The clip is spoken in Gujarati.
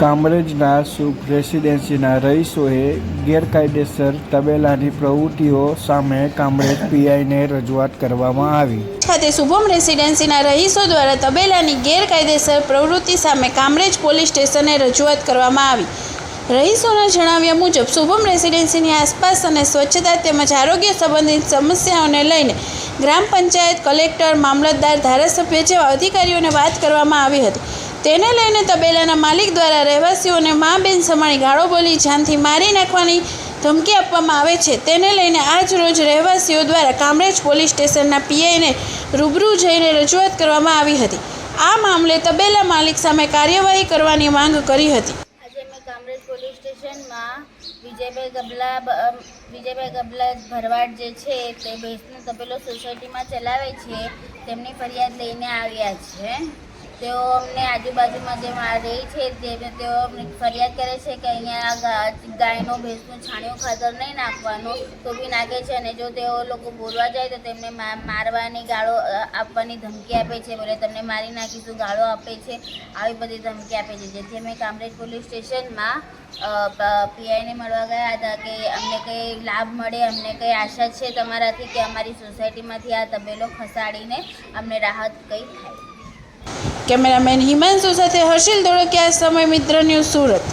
કામરેજના સુખ રેસિડેન્સીના રહીશોએ ગેરકાયદેસર તબેલાની પ્રવૃત્તિઓ સામે કામરેજ પીઆઈને રજૂઆત કરવામાં આવી. ખાતે શુભમ રેસિડેન્સીના રહીશો દ્વારા તબેલાની ગેરકાયદેસર પ્રવૃત્તિ સામે કામરેજ પોલીસ સ્ટેશને રજૂઆત કરવામાં આવી. રહીશોના જણાવ્યા મુજબ શુભમ રેસિડેન્સીની આસપાસ અને સ્વચ્છતા તેમજ આરોગ્ય સંબંધિત સમસ્યાઓને લઈને ગ્રામ પંચાયત, કલેક્ટર, મામલતદાર, ધારાસભ્ય જેવા અધિકારીઓને વાત કરવામાં આવી હતી. તેને લઈને તબેલાના માલિક દ્વારા રહેવાસીઓને મા બેન સમાણી ગાળો બોલી જાનથી મારી નાખવાની ધમકી આપવામાં આવે છે. તેને લઈને આજ રોજ રહેવાસીઓ દ્વારા કામરેજ પોલીસ સ્ટેશનના પીઆઈને રૂબરૂ જઈને રજૂઆત કરવામાં આવી હતી. આ મામલે તબેલા માલિક સામે કાર્યવાહી કરવાની માંગ કરી હતી. આજે મેં કામરેજ પોલીસ સ્ટેશનમાં વિજયભાઈ ગબલા ભરવાડ જે છે તે ભેંસનો તબેલો સોસાયટીમાં ચલાવે છે તેમની ફરિયાદ લઈને આવ્યા છે. તેઓ અમને આજુબાજુમાં જે રહી છે તેઓ અમને ફરિયાદ કરે છે કે અહીંયા ગાયનો ભેંસનું છાણિયું ખાતર નહીં નાખવાનું તો બી નાખે છે, અને જો તેઓ લોકો બોલવા જાય તો તેમને મારવાની, ગાળો આપવાની ધમકી આપે છે. બોલે તમને મારી નાખીશું, ગાળો આપે છે, આવી બધી ધમકી આપે છે. જેથી અમે કામરેજ પોલીસ સ્ટેશનમાં પીઆઈને મળવા ગયા હતા કે અમને કંઈ લાભ મળે, અમને કંઈ આશા છે તમારાથી કે અમારી સોસાયટીમાંથી આ તબેલો ખસાડીને અમને રાહત કંઈ થાય. કેમેરામેન હિમાંશુ સાથે હર્ષિલ ધોળકિયા, સમય મિત્ર ન્યૂઝ, સુરત.